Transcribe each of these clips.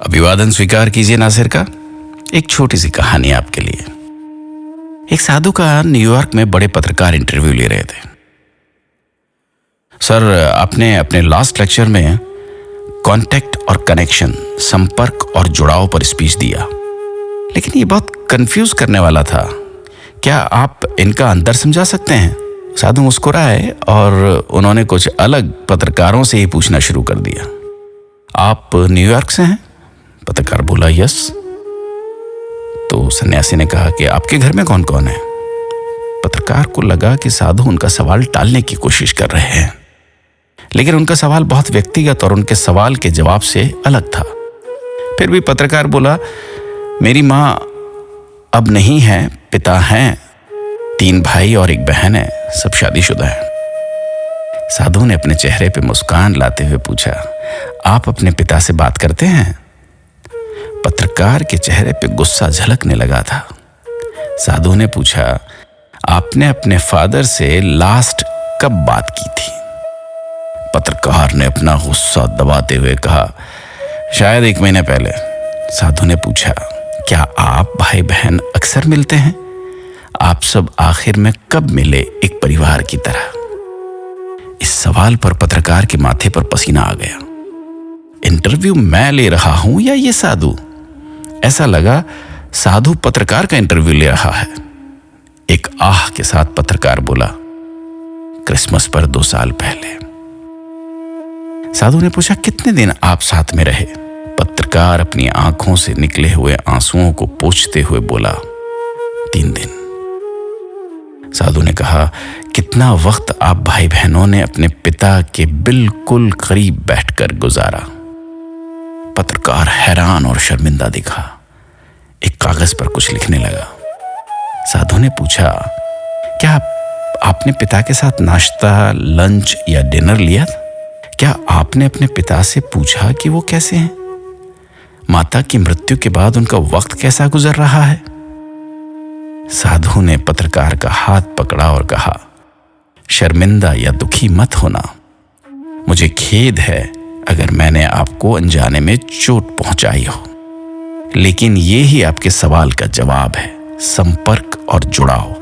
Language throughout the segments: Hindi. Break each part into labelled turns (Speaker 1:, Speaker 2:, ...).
Speaker 1: अभिवादन स्वीकार कीजिए नासिर का। एक छोटी सी कहानी आपके लिए। एक साधु का न्यूयॉर्क में बड़े पत्रकार इंटरव्यू ले रहे थे। सर, आपने अपने लास्ट लेक्चर में कांटेक्ट और कनेक्शन, संपर्क और जुड़ाव पर स्पीच दिया, लेकिन ये बहुत कंफ्यूज करने वाला था। क्या आप इनका अंतर समझा सकते हैं? साधु मुस्कुराए और उन्होंने कुछ अलग पत्रकारों से ही पूछना शुरू कर दिया। आप न्यूयॉर्क से हैं? पत्रकार बोला, यस। तो सन्यासी ने कहा कि आपके घर में कौन कौन है? पत्रकार को लगा कि साधु उनका सवाल टालने की कोशिश कर रहे हैं, लेकिन उनका सवाल बहुत व्यक्तिगत और उनके सवाल के जवाब से अलग था। फिर भी पत्रकार बोला, मेरी माँ अब नहीं है, पिता हैं, 3 भाई और 1 बहन है, सब शादीशुदा हैं। साधु ने अपने चेहरे पे मुस्कान लाते हुए पूछा, आप अपने पिता से बात करते हैं? पत्रकार के चेहरे पे गुस्सा झलकने लगा था। साधु ने पूछा, आपने अपने फादर से लास्ट कब बात की थी? पत्रकार ने अपना गुस्सा दबाते हुए कहा, शायद 1 महीने पहले। साधु ने पूछा, क्या आप भाई बहन अक्सर मिलते हैं? आप सब आखिर में कब मिले एक परिवार की तरह? इस सवाल पर पत्रकार के माथे पर पसीना आ गया। इंटरव्यू मैं ले रहा हूं या ये साधु? ऐसा लगा साधु पत्रकार का इंटरव्यू ले रहा है। एक आह के साथ पत्रकार बोला, क्रिसमस पर 2 साल पहले। साधु ने पूछा, कितने दिन आप साथ में रहे? पत्रकार अपनी आंखों से निकले हुए आंसुओं को पोंछते हुए बोला, 3 दिन। साधु ने कहा, कितना वक्त आप भाई बहनों ने अपने पिता के बिल्कुल करीब बैठकर गुजारा? पत्रकार हैरान और शर्मिंदा दिखा। एक कागज पर कुछ लिखने लगा। साधु ने पूछा, क्या आपने पिता के साथ नाश्ता, लंच या डिनर लिया? क्या आपने अपने पिता से पूछा कि वो कैसे हैं? माता की मृत्यु के बाद उनका वक्त कैसा गुजर रहा है? साधु ने पत्रकार का हाथ पकड़ा और कहा, शर्मिंदा या दुखी मत होना। मुझे खेद है अगर मैंने आपको अनजाने में चोट पहुंचाई हो, लेकिन ये ही आपके सवाल का जवाब है, संपर्क और जुड़ाव,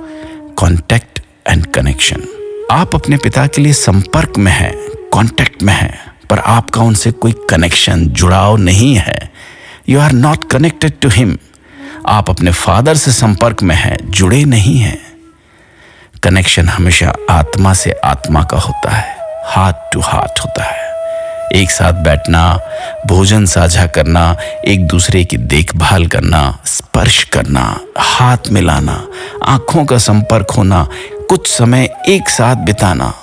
Speaker 1: कांटेक्ट एंड कनेक्शन। आप अपने पिता के लिए संपर्क में हैं, कांटेक्ट में हैं, पर आपका उनसे कोई कनेक्शन, जुड़ाव नहीं है। You are not connected to him. आप अपने फादर से संपर्क में हैं, जुड़े नहीं हैं। कनेक्शन हमेशा आत्मा से आत्मा का होता है, हार्ट टू हार्ट होता है। एक साथ बैठना, भोजन साझा करना, एक दूसरे की देखभाल करना, स्पर्श करना, हाथ मिलाना, आंखों का संपर्क होना, कुछ समय एक साथ बिताना।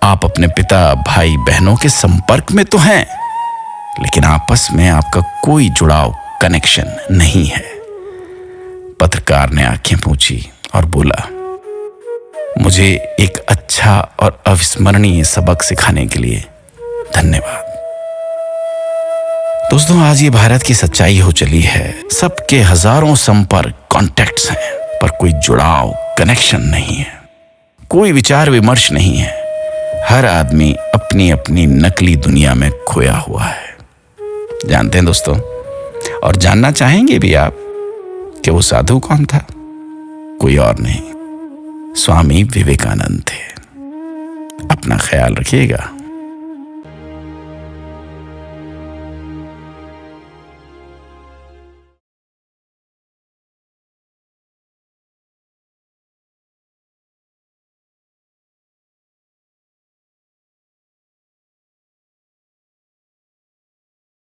Speaker 1: आप अपने पिता, भाई बहनों के संपर्क में तो हैं, लेकिन आपस में आपका कोई जुड़ाव, कनेक्शन नहीं है। पत्रकार ने आंखें पोंछी और बोला, मुझे एक अच्छा और अविस्मरणीय सबक सिखाने के लिए धन्यवाद। दोस्तों, आज ये भारत की सच्चाई हो चली है। सबके हजारों संपर्क, कॉन्टैक्ट्स हैं, पर कोई जुड़ाव, कनेक्शन नहीं है। कोई विचार विमर्श नहीं है। हर आदमी अपनी अपनी नकली दुनिया में खोया हुआ है। जानते हैं दोस्तों, और जानना चाहेंगे भी आप कि वो साधु कौन था? कोई और नहीं, स्वामी विवेकानंद थे। अपना ख्याल रखिएगा।